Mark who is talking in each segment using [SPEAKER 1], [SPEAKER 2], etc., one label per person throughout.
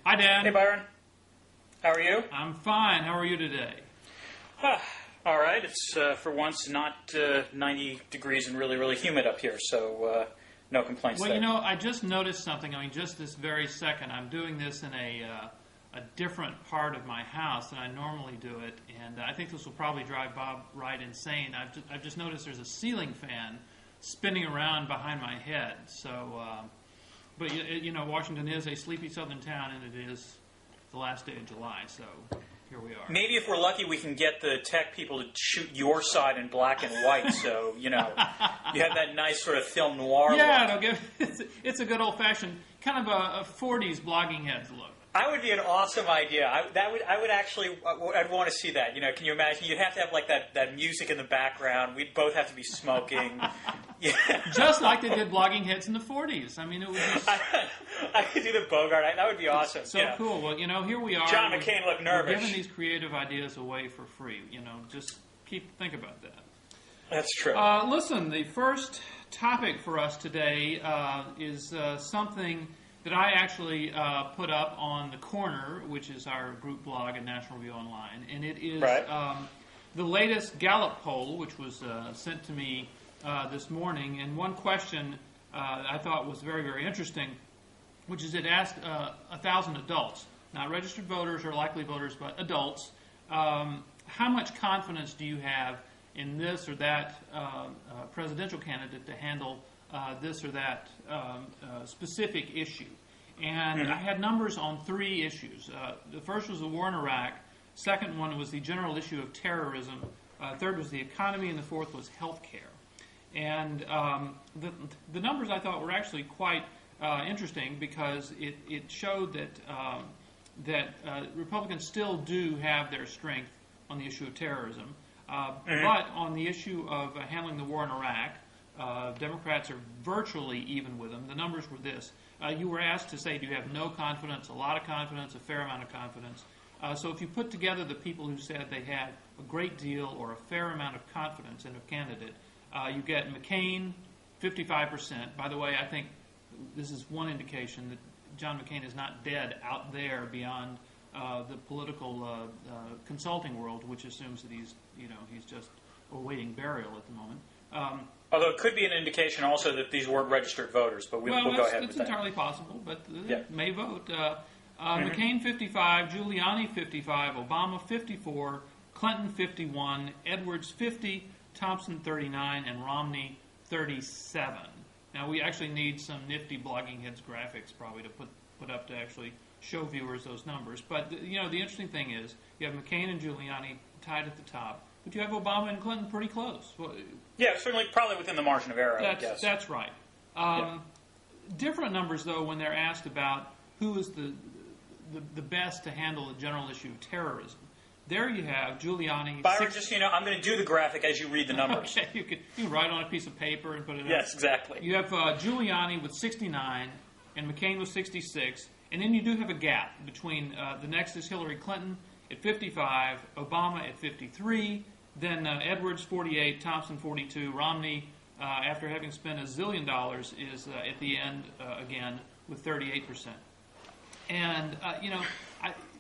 [SPEAKER 1] Hi, Dan.
[SPEAKER 2] Hey, Byron. How are you?
[SPEAKER 1] I'm fine. How are you today?
[SPEAKER 2] All right. It's, for once, not 90 degrees and really, really humid up here, so no complaints
[SPEAKER 1] Well,
[SPEAKER 2] there.
[SPEAKER 1] you know, I just noticed something. I mean, just this very second, I'm doing this in a different part of my house than I normally do it, and I think this will probably drive Bob right insane. I've just noticed there's a ceiling fan spinning around behind my head. So, but you know, Washington is a sleepy southern town, and it is the last day of July, so here we are.
[SPEAKER 2] Maybe if we're lucky, we can get the tech people to shoot your side in black and white, so, you know, you have that nice sort of film noir look.
[SPEAKER 1] Yeah, it's a good old-fashioned, kind of a 40s blogging heads look.
[SPEAKER 2] That would be an awesome idea. I'd want to see that. You know, can you imagine? You'd have to have like that music in the background. We'd both have to be smoking. Yeah.
[SPEAKER 1] Just like they did blogging heads in the 40s. I mean, it was just...
[SPEAKER 2] I could do the Bogart. That would be awesome.
[SPEAKER 1] So cool. Well, you know, here we are.
[SPEAKER 2] John McCain looked nervous.
[SPEAKER 1] We're giving these creative ideas away for free. You know, just think about that.
[SPEAKER 2] That's true.
[SPEAKER 1] Listen, the first topic for us today is something that I actually put up on The Corner, which is our group blog at National Review Online. And it is the latest Gallup poll, which was sent to me this morning. And one question I thought was very, very interesting, which is it asked 1,000 adults, not registered voters or likely voters, but adults, how much confidence do you have in this or that presidential candidate to handle this or that specific issue? And I had numbers on 3 issues. The first was the war in Iraq. Second one was the general issue of terrorism. Third was the economy, and the fourth was health care. And the numbers I thought were actually quite interesting because it showed that Republicans still do have their strength on the issue of terrorism. But on the issue of handling the war in Iraq, Democrats are virtually even with them. The numbers were this. You were asked to say, do you have no confidence, a lot of confidence, a fair amount of confidence? So if you put together the people who said they had a great deal or a fair amount of confidence in a candidate, you get McCain, 55%. By the way, I think this is one indication that John McCain is not dead out there beyond the political consulting world, which assumes that he's just awaiting burial at the moment.
[SPEAKER 2] Although it could be an indication also that these weren't registered voters, but we'll go ahead with that.
[SPEAKER 1] It's entirely possible, but they may vote. McCain 55, Giuliani 55, Obama 54, Clinton 51, Edwards 50, Thompson 39, and Romney 37. Now we actually need some nifty blogging heads graphics probably to put up to actually show viewers those numbers. But you know, the interesting thing is you have McCain and Giuliani tied at the top, but you have Obama and Clinton pretty close. Well,
[SPEAKER 2] yeah, certainly, probably within the margin of error. I guess
[SPEAKER 1] that's right. Different numbers though when they're asked about who is the best to handle the general issue of terrorism. There you have Giuliani.
[SPEAKER 2] Byron, just I'm going to do the graphic as you read the numbers.
[SPEAKER 1] Okay, you can write on a piece of paper and put it up.
[SPEAKER 2] Yes, exactly.
[SPEAKER 1] You have Giuliani with 69 and McCain with 66, and then you do have a gap between the next is Hillary Clinton at 55, Obama at 53, then Edwards 48, Thompson 42, Romney, after having spent $1 zillion, is at the end again with 38%. And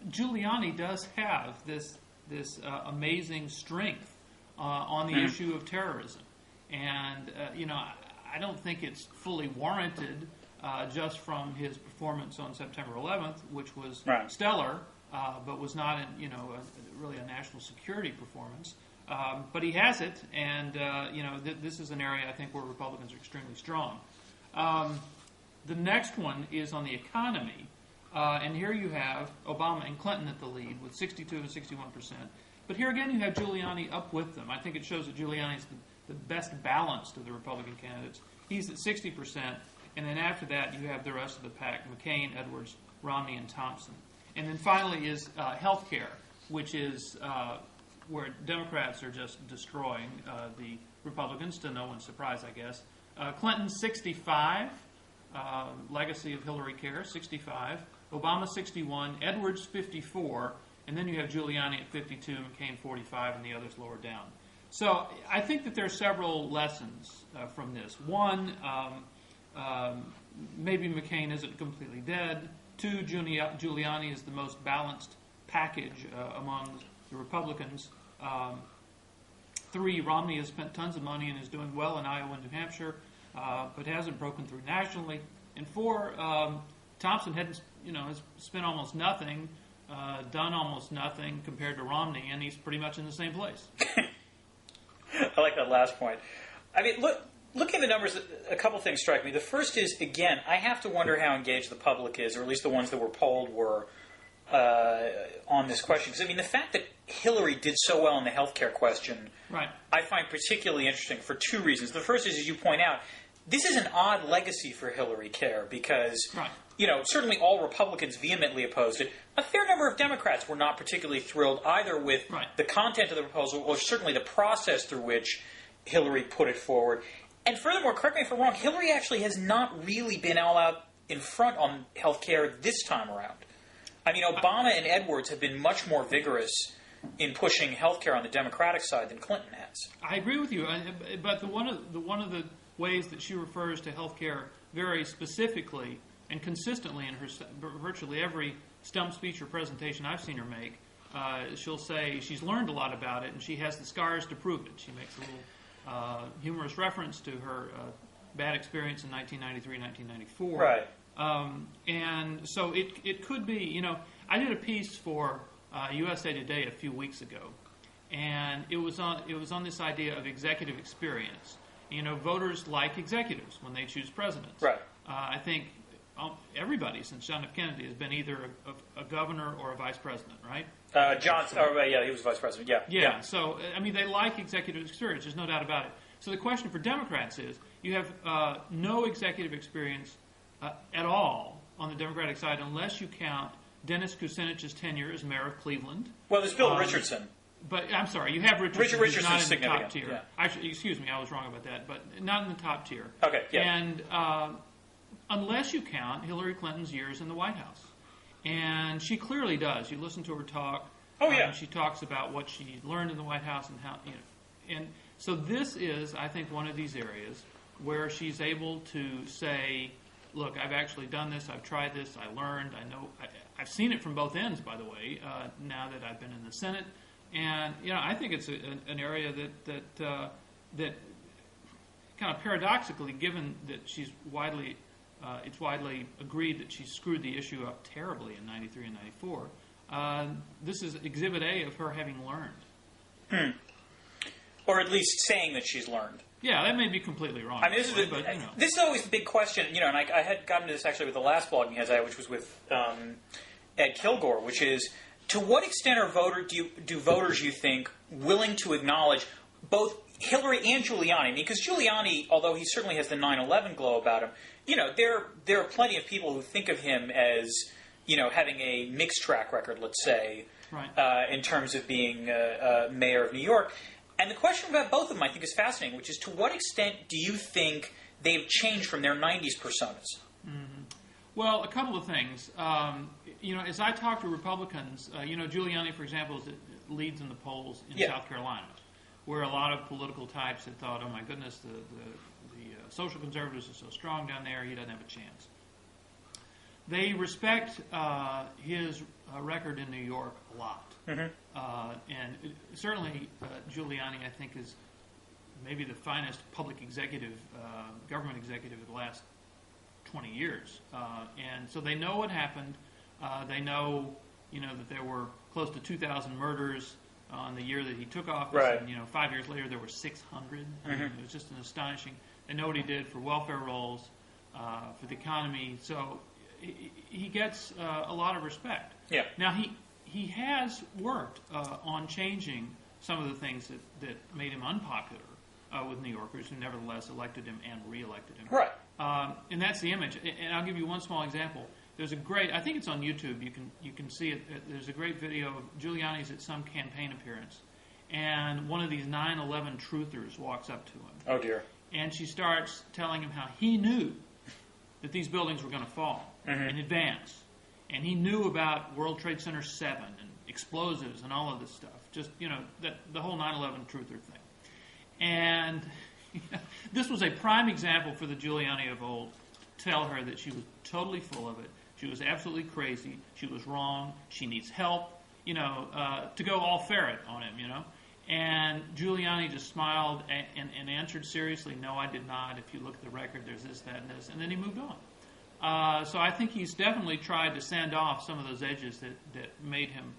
[SPEAKER 1] Giuliani does have this amazing strength on the issue of terrorism, and I don't think it's fully warranted just from his performance on September 11th, which was stellar, but was not really a national security performance. But he has it, and this is an area I think where Republicans are extremely strong. The next one is on the economy. And here you have Obama and Clinton at the lead with 62 and 61%. But here again you have Giuliani up with them. I think it shows that Giuliani is the best balanced of the Republican candidates. He's at 60%. And then after that you have the rest of the pack, McCain, Edwards, Romney, and Thompson. And then finally is health care, which is where Democrats are just destroying the Republicans, to no one's surprise, I guess. Clinton, 65. Legacy of Hillary Care, 65. Obama 61, Edwards 54, and then you have Giuliani at 52, McCain 45, and the others lower down. So I think that there are several lessons from this. One, maybe McCain isn't completely dead. 2, Giuliani is the most balanced package among the Republicans. 3, Romney has spent tons of money and is doing well in Iowa and New Hampshire, but hasn't broken through nationally. And 4, Thompson has spent almost nothing, done almost nothing compared to Romney, and he's pretty much in the same place.
[SPEAKER 2] I like that last point. I mean, looking at the numbers, a couple things strike me. The first is, again, I have to wonder how engaged the public is, or at least the ones that were polled were, on this question. Because, I mean, the fact that Hillary did so well in the healthcare question,
[SPEAKER 1] right,
[SPEAKER 2] I find particularly interesting for 2 reasons. The first is, as you point out, this is an odd legacy for Hillary Care because,
[SPEAKER 1] right,
[SPEAKER 2] certainly all Republicans vehemently opposed it. A fair number of Democrats were not particularly thrilled either with the content of the proposal or certainly the process through which Hillary put it forward. And furthermore, correct me if I'm wrong, Hillary actually has not really been all out in front on health care this time around. I mean, Obama and Edwards have been much more vigorous in pushing health care on the Democratic side than Clinton has.
[SPEAKER 1] I agree with you, but one of the ways that she refers to health care very specifically and consistently in her virtually every stump speech or presentation I've seen her make, she'll say she's learned a lot about it and she has the scars to prove it. She makes a little humorous reference to her bad experience in 1993, 1994.
[SPEAKER 2] Right.
[SPEAKER 1] And so it could be, I did a piece for USA Today a few weeks ago, and it was on this idea of executive experience. Voters like executives when they choose presidents.
[SPEAKER 2] Right.
[SPEAKER 1] I think everybody since John F. Kennedy has been either a governor or a vice president, right?
[SPEAKER 2] Johnson. He was vice president. Yeah.
[SPEAKER 1] So I mean, they like executive experience. There's no doubt about it. So the question for Democrats is, you have no executive experience at all on the Democratic side unless you count Dennis Kucinich's tenure as mayor of Cleveland.
[SPEAKER 2] Well, there's Bill Richardson.
[SPEAKER 1] But I'm sorry, you have Richardson who's not in the top tier.
[SPEAKER 2] Yeah.
[SPEAKER 1] Actually, excuse me, I was wrong about that, but not in the top tier.
[SPEAKER 2] Okay, yeah.
[SPEAKER 1] And unless you count Hillary Clinton's years in the White House. And she clearly does. You listen to her talk.
[SPEAKER 2] Oh, yeah.
[SPEAKER 1] She talks about what she learned in the White House and how, And so this is, I think, one of these areas where she's able to say, look, I've actually done this, I've tried this, I learned, I know, I've seen it from both ends, by the way, now that I've been in the Senate. And, I think it's an area that kind of paradoxically, given that she's it's widely agreed that she screwed the issue up terribly in 93 and 94, this is Exhibit A of her having learned.
[SPEAKER 2] Or at least saying that she's learned.
[SPEAKER 1] Yeah, that may be completely wrong.
[SPEAKER 2] I mean, this is always the big question, and I had gotten to this actually with the last blogging heads, which was with Ed Kilgore, which is, to what extent are do voters, you think, willing to acknowledge both Hillary and Giuliani? I mean, because Giuliani, although he certainly has the 9/11 glow about him, there are plenty of people who think of him as, having a mixed track record, let's say,
[SPEAKER 1] right.
[SPEAKER 2] In terms of being mayor of New York. And the question about both of them, I think, is fascinating, which is, to what extent do you think they've changed from their 90s personas?
[SPEAKER 1] Mm-hmm. Well, a couple of things. As I talk to Republicans, Giuliani, for example, leads in the polls in South Carolina, where a lot of political types had thought, oh my goodness, the social conservatives are so strong down there, he doesn't have a chance. They respect his record in New York a lot.
[SPEAKER 2] Mm-hmm.
[SPEAKER 1] And certainly Giuliani, I think, is maybe the finest public executive, government executive of the last 20 years. And so they know what happened. They know, that there were close to 2,000 murders on the year that he took office.
[SPEAKER 2] Right.
[SPEAKER 1] And, 5 years later, there were 600.
[SPEAKER 2] Mm-hmm.
[SPEAKER 1] It was just an astonishing. They know what he did for welfare rolls, for the economy. So he gets a lot of respect.
[SPEAKER 2] Yeah.
[SPEAKER 1] Now, he has worked on changing some of the things that made him unpopular with New Yorkers, who nevertheless elected him and re-elected him.
[SPEAKER 2] Right.
[SPEAKER 1] And that's the image. And I'll give you one small example. There's a great, I think it's on YouTube, you can see it. There's a great video of Giuliani's at some campaign appearance, and one of these 9/11 truthers walks up to him.
[SPEAKER 2] Oh, dear.
[SPEAKER 1] And she starts telling him how he knew that these buildings were going to fall in advance. And he knew about World Trade Center 7 and explosives and all of this stuff. Just, the whole 9/11 truther thing. And this was a prime example for the Giuliani of old. Tell her that she was totally full of it, She was absolutely crazy. She was wrong. She needs help, to go all ferret on him, And Giuliani just smiled and answered seriously, no, I did not. If you look at the record, there's this, that, and this. And then he moved on. So I think he's definitely tried to sand off some of those edges that made him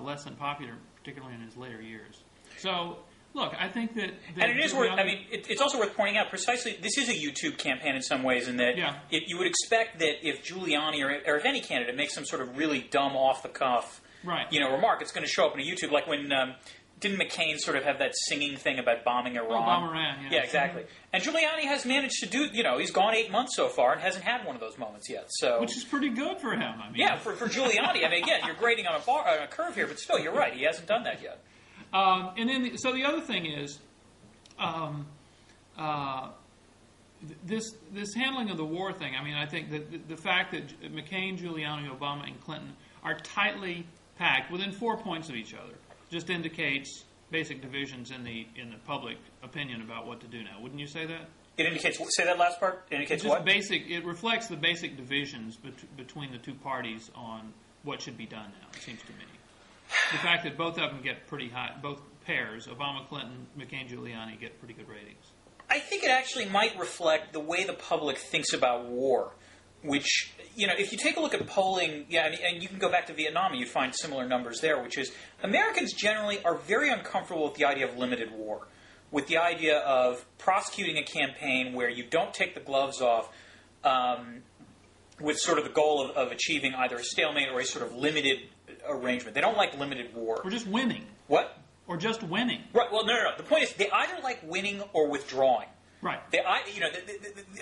[SPEAKER 1] less than popular, particularly in his later years. So, look, I think that
[SPEAKER 2] and it is worth. It's also worth pointing out precisely. This is a YouTube campaign in some ways, in that you would expect that if Giuliani or if any candidate makes some sort of really dumb, off the cuff, remark, it's going to show up on a YouTube. Like when didn't McCain sort of have that singing thing about bombing Iran?
[SPEAKER 1] Bomb Iran,
[SPEAKER 2] yeah, exactly. And Giuliani has managed to do. He's gone 8 months so far and hasn't had one of those moments yet. So,
[SPEAKER 1] which is pretty good for him.
[SPEAKER 2] For Giuliani. Again, you're grading on a curve here, but still, you're right. He hasn't done that yet.
[SPEAKER 1] And then, so the other thing is, this handling of the war thing. I think that the fact that McCain, Giuliani, Obama, and Clinton are tightly packed within 4 points of each other just indicates basic divisions in the public opinion about what to do now. Wouldn't you say that?
[SPEAKER 2] It indicates. Say that last part. It indicates what?
[SPEAKER 1] It reflects the basic divisions between the two parties on what should be done now. It seems to me. The fact that both of them get pretty high, both pairs, Obama, Clinton, McCain, Giuliani, get pretty good ratings.
[SPEAKER 2] I think it actually might reflect the way the public thinks about war, which, if you take a look at polling, and you can go back to Vietnam and you find similar numbers there, which is Americans generally are very uncomfortable with the idea of limited war, with the idea of prosecuting a campaign where you don't take the gloves off, with sort of the goal of achieving either a stalemate or a sort of limited arrangement. They don't like limited war.
[SPEAKER 1] Or just winning.
[SPEAKER 2] What?
[SPEAKER 1] Or just winning.
[SPEAKER 2] Right. Well, no. The point is, they either like winning or withdrawing.
[SPEAKER 1] Right.
[SPEAKER 2] The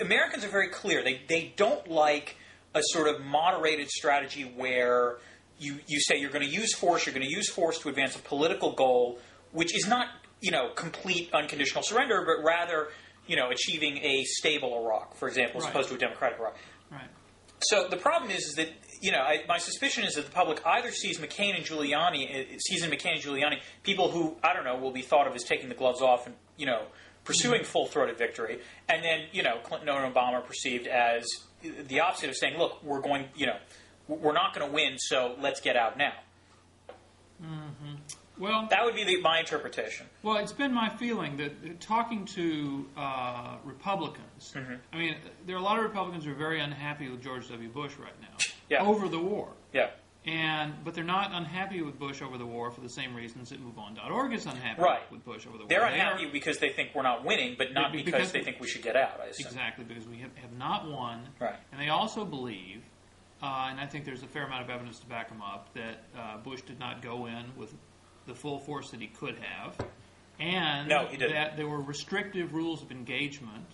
[SPEAKER 2] Americans are very clear. They don't like a sort of moderated strategy where you say you're going to use force. You're going to use force to advance a political goal, which is not complete unconditional surrender, but rather achieving a stable Iraq, for example, as opposed to a democratic Iraq.
[SPEAKER 1] Right.
[SPEAKER 2] So the problem is that my suspicion is that the public either sees McCain and Giuliani, people who will be thought of as taking the gloves off and pursuing full-throated victory, and then Clinton and Obama are perceived as the opposite of saying, look, we're not going to win, so let's get out now.
[SPEAKER 1] Mm-hmm. Well,
[SPEAKER 2] that would be my interpretation.
[SPEAKER 1] Well, it's been my feeling that talking to Republicans, there are a lot of Republicans who are very unhappy with George W. Bush right now over the war.
[SPEAKER 2] Yeah.
[SPEAKER 1] But they're not unhappy with Bush over the war for the same reasons that MoveOn.org is unhappy with Bush over the war.
[SPEAKER 2] They're unhappy because they think we're not winning, but not because they think we should get out, I assume.
[SPEAKER 1] Exactly, because we have not won.
[SPEAKER 2] Right.
[SPEAKER 1] And they also believe, and I think there's a fair amount of evidence to back them up, that Bush did not go in with the full force that he could have, and that there were restrictive rules of engagement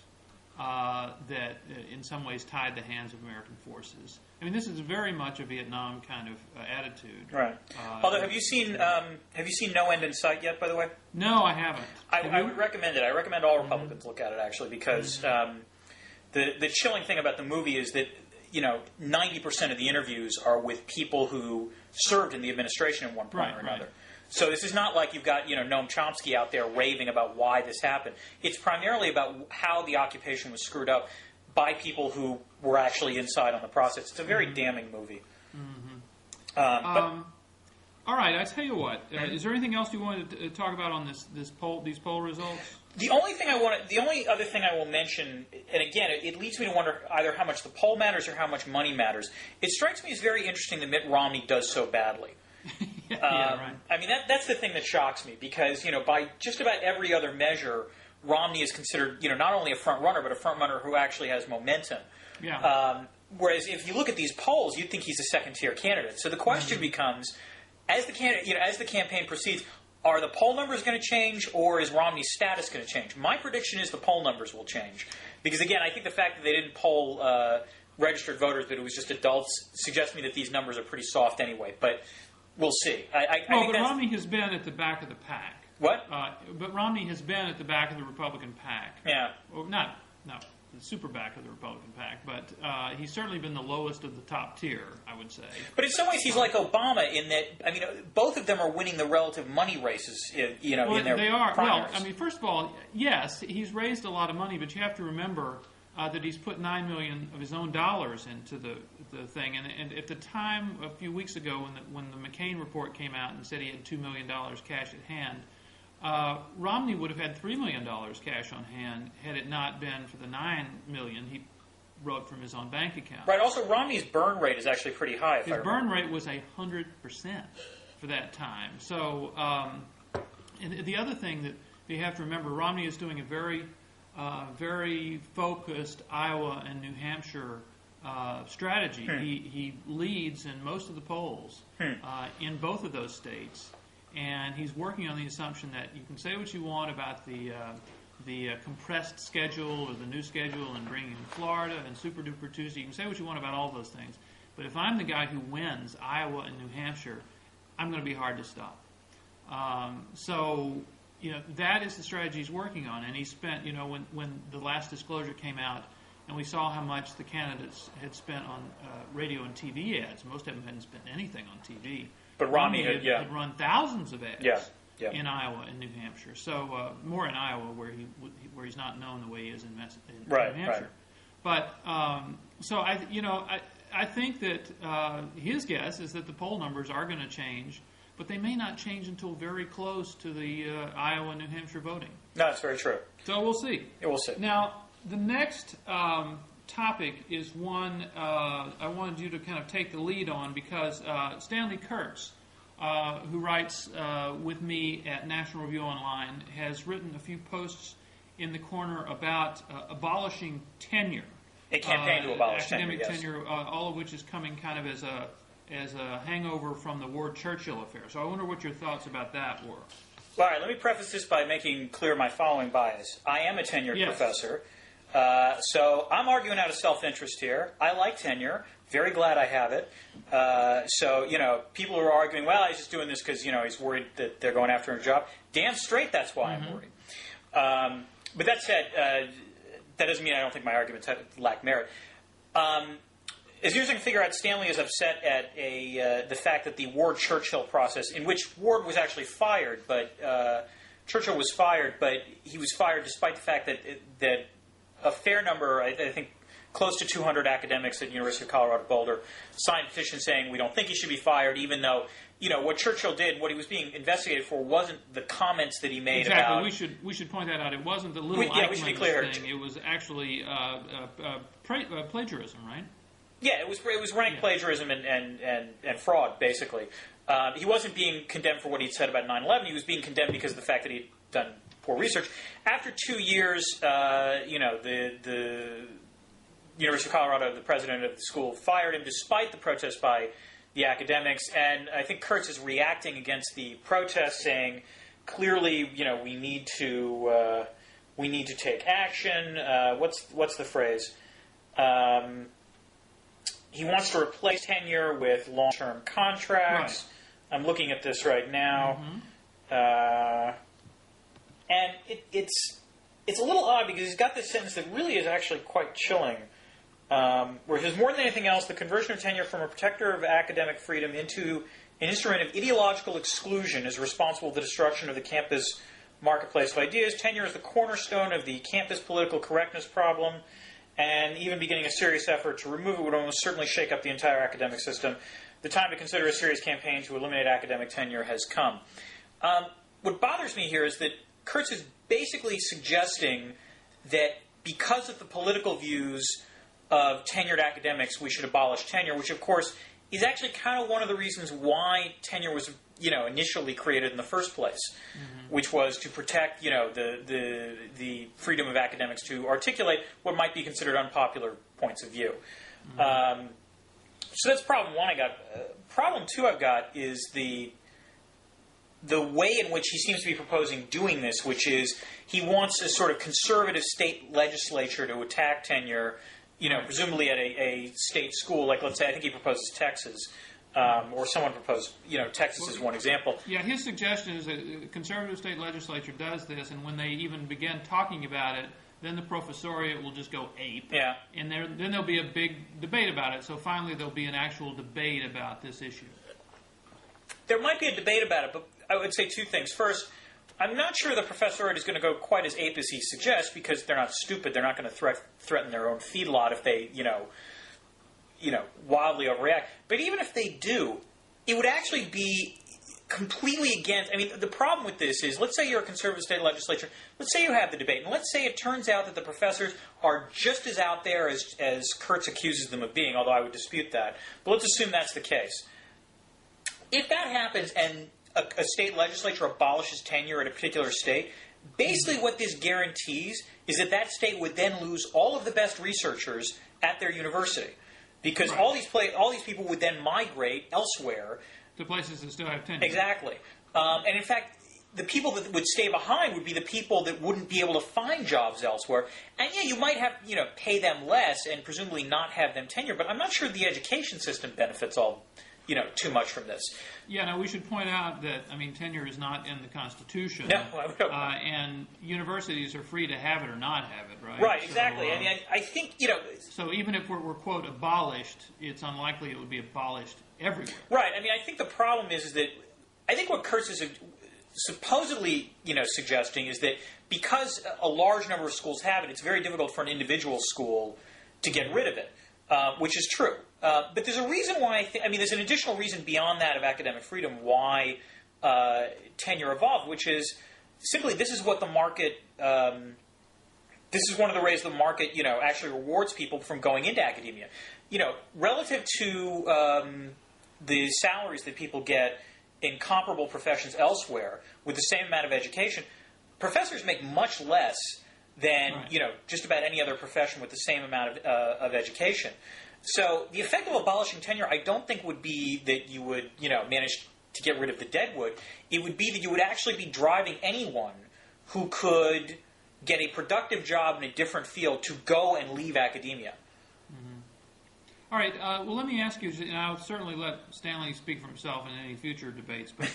[SPEAKER 1] that in some ways tied the hands of American forces. This is very much a Vietnam kind of attitude.
[SPEAKER 2] Right. Although, have you seen No End in Sight yet, by the way?
[SPEAKER 1] No, I haven't.
[SPEAKER 2] I would recommend it. I recommend all Republicans look at it, actually, because the chilling thing about the movie is that 90% of the interviews are with people who served in the administration at one point or another. Right. So this is not like you've got, Noam Chomsky out there raving about why this happened. It's primarily about how the occupation was screwed up by people who were actually inside on the process. It's a very damning movie.
[SPEAKER 1] Mm-hmm. All right, I tell you what. Is there anything else you wanted to talk about on these poll results?
[SPEAKER 2] The only other thing I will mention, and again, it leads me to wonder either how much the poll matters or how much money matters. It strikes me as very interesting that Mitt Romney does so badly.
[SPEAKER 1] Right.
[SPEAKER 2] That's the thing that shocks me, because by just about every other measure, Romney is considered not only a front runner, but a front runner who actually has momentum.
[SPEAKER 1] Yeah.
[SPEAKER 2] Whereas if you look at these polls, you'd think he's a second tier candidate. So the question becomes, as the campaign proceeds, are the poll numbers going to change, or is Romney's status going to change? My prediction is the poll numbers will change, because again, I think the fact that they didn't poll registered voters, but it was just adults, suggests to me that these numbers are pretty soft anyway. But we'll see.
[SPEAKER 1] But Romney has been at the back of the pack.
[SPEAKER 2] What?
[SPEAKER 1] But Romney has been at the back of the Republican pack.
[SPEAKER 2] Yeah.
[SPEAKER 1] Well, not the super back of the Republican pack, but he's certainly been the lowest of the top tier, I would say.
[SPEAKER 2] But in some ways, he's like Obama in that, both of them are winning the relative money races, in their
[SPEAKER 1] they are.
[SPEAKER 2] primaries.
[SPEAKER 1] Well, first of all, yes, he's raised a lot of money, but you have to remember that he's put $9 million of his own dollars into the thing. And at the time, a few weeks ago, when the McCain report came out and said he had $2 million cash at hand, Romney would have had $3 million cash on hand had it not been for the $9 million he wrote from his own bank account.
[SPEAKER 2] Right. Also, Romney's burn rate is actually pretty high.
[SPEAKER 1] His burn rate was 100% for that time. So, and the other thing that you have to remember, Romney is doing a very focused Iowa and New Hampshire strategy. He leads in most of the polls in both of those states, and he's working on the assumption that you can say what you want about the compressed schedule or the new schedule and bringing in Florida and Super Duper Tuesday. You can say what you want about all those things, but if I'm the guy who wins Iowa and New Hampshire, I'm going to be hard to stop. So, that is the strategy he's working on. And he spent, when the last disclosure came out and we saw how much the candidates had spent on radio and TV ads, most of them hadn't spent anything on TV.
[SPEAKER 2] But Romney
[SPEAKER 1] had run thousands of ads
[SPEAKER 2] in
[SPEAKER 1] Iowa and New Hampshire. So more in Iowa where he's not known the way he is in New Hampshire.
[SPEAKER 2] Right.
[SPEAKER 1] But so I think that his guess is that the poll numbers are going to change, but they may not change until very close to the Iowa and New Hampshire voting.
[SPEAKER 2] No, that's very true.
[SPEAKER 1] So we'll see.
[SPEAKER 2] Yeah, we'll see.
[SPEAKER 1] Now, the next topic is one I wanted you to kind of take the lead on because Stanley Kurtz, who writes with me at National Review Online, has written a few posts in the corner about abolishing tenure.
[SPEAKER 2] A campaign to abolish
[SPEAKER 1] academic tenure, all of which is coming kind of as a hangover from the Ward-Churchill affair. So I wonder what your thoughts about that were.
[SPEAKER 2] All right, let me preface this by making clear my following bias. I am a tenured professor, so I'm arguing out of self-interest here. I like tenure. Very glad I have it. So, people who are arguing, well, he's just doing this because, he's worried that they're going after his job. Damn straight that's why I'm worried. But that said, that doesn't mean I don't think my arguments lack merit. As near as I can figure out, Stanley is upset at the fact that the Ward-Churchill process, in which Ward was actually fired, but Churchill was fired, but he was fired despite the fact that a fair number, I think close to 200 academics at the University of Colorado Boulder signed a petition saying we don't think he should be fired, even though what Churchill did, what he was being investigated for, wasn't the comments that he made about.
[SPEAKER 1] We should point that out. It wasn't the little Eichmann thing. It was actually plagiarism, right?
[SPEAKER 2] Yeah, it was rank plagiarism and fraud, basically. He wasn't being condemned for what he'd said about 9/11. He was being condemned because of the fact that he'd done poor research. After 2 years, the University of Colorado, the president of the school, fired him despite the protest by the academics. And I think Kurtz is reacting against the protest, saying, clearly, we need to take action. What's the phrase? He wants to replace tenure with long-term contracts. Right. I'm looking at this right now. And it's a little odd because he's got this sentence that really is actually quite chilling, where he says, more than anything else, the conversion of tenure from a protector of academic freedom into an instrument of ideological exclusion is responsible for the destruction of the campus marketplace of ideas. Tenure is the cornerstone of the campus political correctness problem, and even beginning a serious effort to remove it would almost certainly shake up the entire academic system. The time to consider a serious campaign to eliminate academic tenure has come. What bothers me here is that Kurtz is basically suggesting that because of the political views of tenured academics, we should abolish tenure, which, of course, is actually kind of one of the reasons why tenure was, initially created in the first place, which was to protect, the freedom of academics to articulate what might be considered unpopular points of view. So that's problem one I got. Problem two I've got is the way in which he seems to be proposing doing this, which is he wants a sort of conservative state legislature to attack tenure, presumably at a state school. Like, let's say, I think he proposes Texas, or someone proposed, Texas is one example.
[SPEAKER 1] Yeah, his suggestion is that a conservative state legislature does this, and when they even begin talking about it, then the professoriate will just go ape.
[SPEAKER 2] Yeah.
[SPEAKER 1] And then there'll be a big debate about it. So finally there'll be an actual debate about this issue.
[SPEAKER 2] There might be a debate about it, but I would say two things. First, I'm not sure the professoriate is going to go quite as ape as he suggests, because they're not stupid. They're not going to threaten their own feedlot if they, wildly overreact. But even if they do, it would actually be completely against... I mean, the problem with this is, let's say you're a conservative state legislature. Let's say you have the debate, and let's say it turns out that the professors are just as out there as Kurtz accuses them of being, although I would dispute that. But let's assume that's the case. If that happens and a state legislature abolishes tenure at a particular state, basically what this guarantees is that that state would then lose all of the best researchers at their university. Because
[SPEAKER 1] right.
[SPEAKER 2] all these people would then migrate elsewhere.
[SPEAKER 1] To places that still have tenure.
[SPEAKER 2] Exactly. And in fact, the people that would stay behind would be the people that wouldn't be able to find jobs elsewhere. And yeah, you might have, pay them less and presumably not have them tenure, but I'm not sure the education system benefits too much from this.
[SPEAKER 1] Yeah, now we should point out that, tenure is not in the Constitution.
[SPEAKER 2] No,
[SPEAKER 1] and universities are free to have it or not have it, right?
[SPEAKER 2] Right, exactly. So, I think,
[SPEAKER 1] So even if we're, quote, abolished, it's unlikely it would be abolished everywhere.
[SPEAKER 2] Right. I think the problem is that I think what Kurtz is supposedly, suggesting is that because a large number of schools have it, it's very difficult for an individual school to get rid of it, which is true. But there's a reason why there's an additional reason beyond that of academic freedom why tenure evolved, which is simply this is what the market. This is one of the ways the market, actually rewards people from going into academia. Relative to the salaries that people get in comparable professions elsewhere with the same amount of education, professors make much less than
[SPEAKER 1] right.
[SPEAKER 2] Just about any other profession with the same amount of education. So the effect of abolishing tenure, I don't think would be that you would, manage to get rid of the deadwood. It would be that you would actually be driving anyone who could get a productive job in a different field to go and leave academia.
[SPEAKER 1] Mm-hmm. All right. Well, let me ask you, and I'll certainly let Stanley speak for himself in any future debates, but,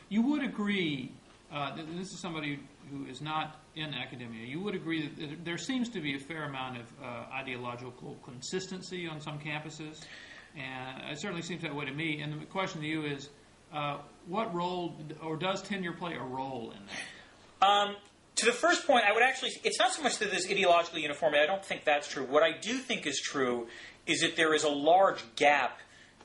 [SPEAKER 1] you would agree, this is somebody who is not in academia, you would agree that there seems to be a fair amount of ideological consistency on some campuses, and it certainly seems that way to me. And the question to you is, what role, or does tenure play a role in that?
[SPEAKER 2] To the first point, I would actually, it's not so much that there's ideological uniformity, I don't think that's true. What I do think is true is that there is a large gap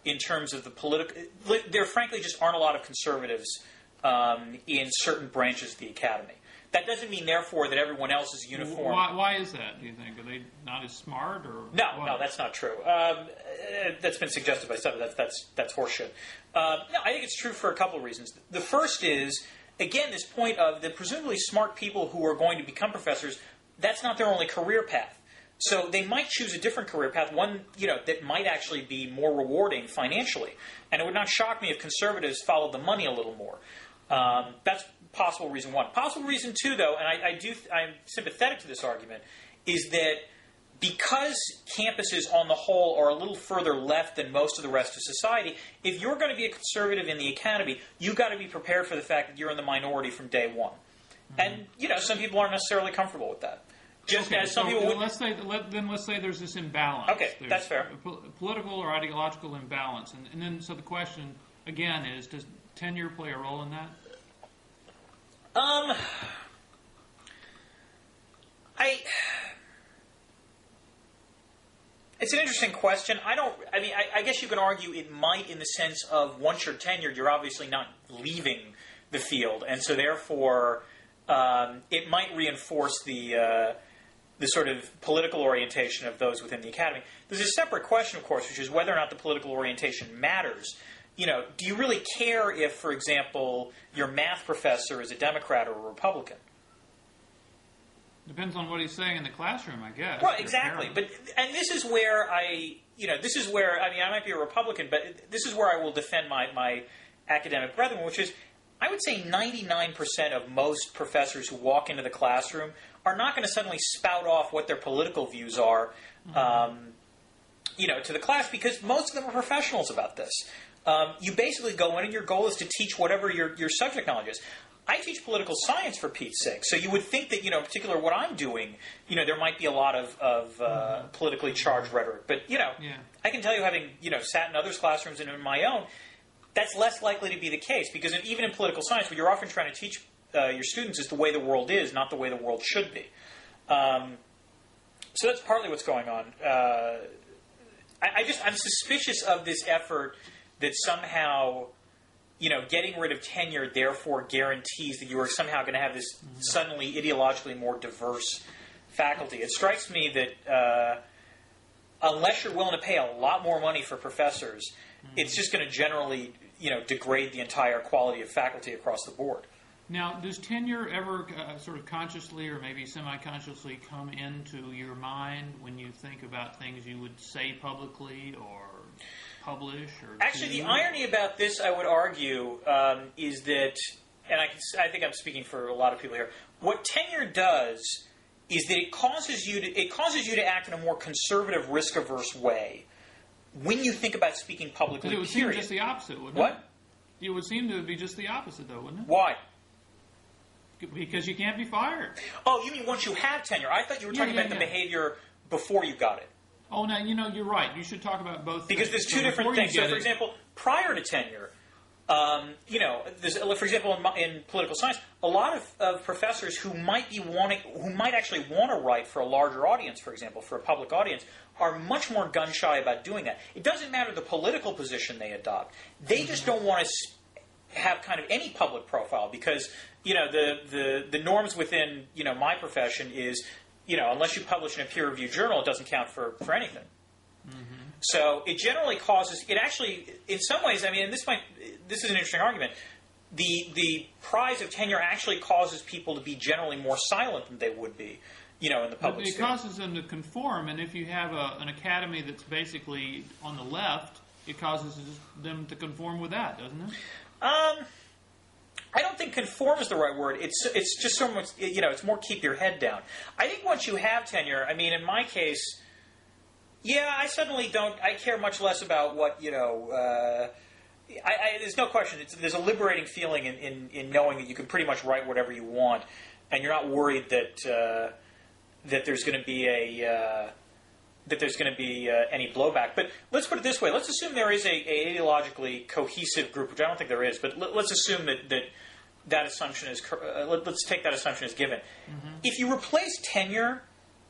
[SPEAKER 2] in terms of the political, there frankly just aren't a lot of conservatives in certain branches of the academy. That doesn't mean, therefore, that everyone else is uniform.
[SPEAKER 1] Why is that, do you think? Are they not as smart? Or
[SPEAKER 2] No, that's not true. That's been suggested by some. That's horseshit. No, I think it's true for a couple of reasons. The first is, again, this point of the presumably smart people who are going to become professors, that's not their only career path. So they might choose a different career path, one that might actually be more rewarding financially. And it would not shock me if conservatives followed the money a little more. That's possible reason one. Possible reason two, though, and I'm sympathetic to this argument, is that because campuses on the whole are a little further left than most of the rest of society, if you're going to be a conservative in the academy, you've got to be prepared for the fact that you're in the minority from day one. Mm-hmm. And, some people aren't necessarily comfortable with that. Just as some people would.
[SPEAKER 1] Let's say there's this imbalance.
[SPEAKER 2] Okay, that's fair.
[SPEAKER 1] A political or ideological imbalance. And then, so the question, again, is, does tenure play a role in that?
[SPEAKER 2] It's an interesting question. I guess you can argue it might in the sense of once you're tenured, you're obviously not leaving the field. And so therefore, it might reinforce the sort of political orientation of those within the academy. There's a separate question, of course, which is whether or not the political orientation matters. Do you really care if, for example, your math professor is a Democrat or a Republican?
[SPEAKER 1] Depends on what he's saying in the classroom, I guess.
[SPEAKER 2] Right, exactly. And this is where I might be a Republican, but this is where I will defend my academic brethren, which is, I would say 99% of most professors who walk into the classroom are not going to suddenly spout off what their political views are, to the class, because most of them are professionals about this. You basically go in and your goal is to teach whatever your subject knowledge is. I teach political science, for Pete's sake, so you would think that, in particular what I'm doing, there might be a lot of politically charged rhetoric. But, I can tell you, having, sat in others' classrooms and in my own, that's less likely to be the case, because even in political science, what you're often trying to teach your students is the way the world is, not the way the world should be. So that's partly what's going on. I'm suspicious of this effort that somehow, getting rid of tenure therefore guarantees that you are somehow going to have this suddenly ideologically more diverse faculty. It strikes me that unless you're willing to pay a lot more money for professors, it's just going to generally, degrade the entire quality of faculty across the board.
[SPEAKER 1] Now, does tenure ever sort of consciously or maybe semi-consciously come into your mind when you think about things you would say publicly or publish? Or
[SPEAKER 2] actually, the irony about this, I would argue, is that, and I think I'm speaking for a lot of people here, what tenure does is that it causes you to act in a more conservative, risk-averse way when you think about speaking publicly.
[SPEAKER 1] It would seem just the opposite, wouldn't it?
[SPEAKER 2] What?
[SPEAKER 1] It would seem to be just the opposite, though, wouldn't it?
[SPEAKER 2] Why?
[SPEAKER 1] Because you can't be fired.
[SPEAKER 2] Oh, you mean once you have tenure? I thought you were talking about the behavior before you got it.
[SPEAKER 1] Oh, now, you're right. You should talk about both
[SPEAKER 2] because
[SPEAKER 1] things.
[SPEAKER 2] There's two different things. So, for example, prior to tenure, for example, in political science, a lot of professors who might actually want to write for a larger audience, for example, for a public audience, are much more gun-shy about doing that. It doesn't matter the political position they adopt. They just don't want to have kind of any public profile because, the norms within, my profession is, unless you publish in a peer-reviewed journal, it doesn't count for anything. So it generally causes, it actually, in some ways, I mean, and this is an interesting argument, the prize of tenure actually causes people to be generally more silent than they would be, in the public sphere.
[SPEAKER 1] It causes them to conform, and if you have an academy that's basically on the left, it causes them to conform with that, doesn't it?
[SPEAKER 2] I don't think conform is the right word. It's just so much, it's more keep your head down. I think once you have tenure, I mean, in my case, I suddenly I care much less about what, there's no question. There's a liberating feeling in knowing that you can pretty much write whatever you want, and you're not worried that there's going to be any blowback. But let's put it this way. Let's assume there is a ideologically cohesive group, which I don't think there is, but let's assume that assumption is, let's take that assumption as given. If you replace tenure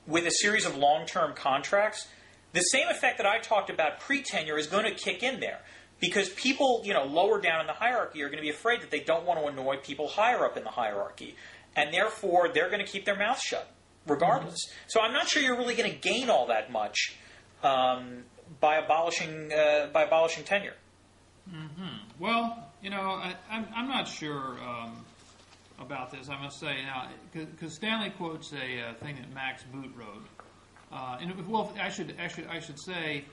[SPEAKER 2] with a series of long-term contracts, the same effect that I talked about pre-tenure is going to kick in there. Because people, lower down in the hierarchy are going to be afraid that they don't want to annoy people higher up in the hierarchy. And therefore, they're going to keep their mouths shut, regardless. So I'm not sure you're really going to gain all that much by abolishing tenure.
[SPEAKER 1] Well, I'm not sure about this, I must say. Now, because Stanley quotes a thing that Max Boot wrote. I should say,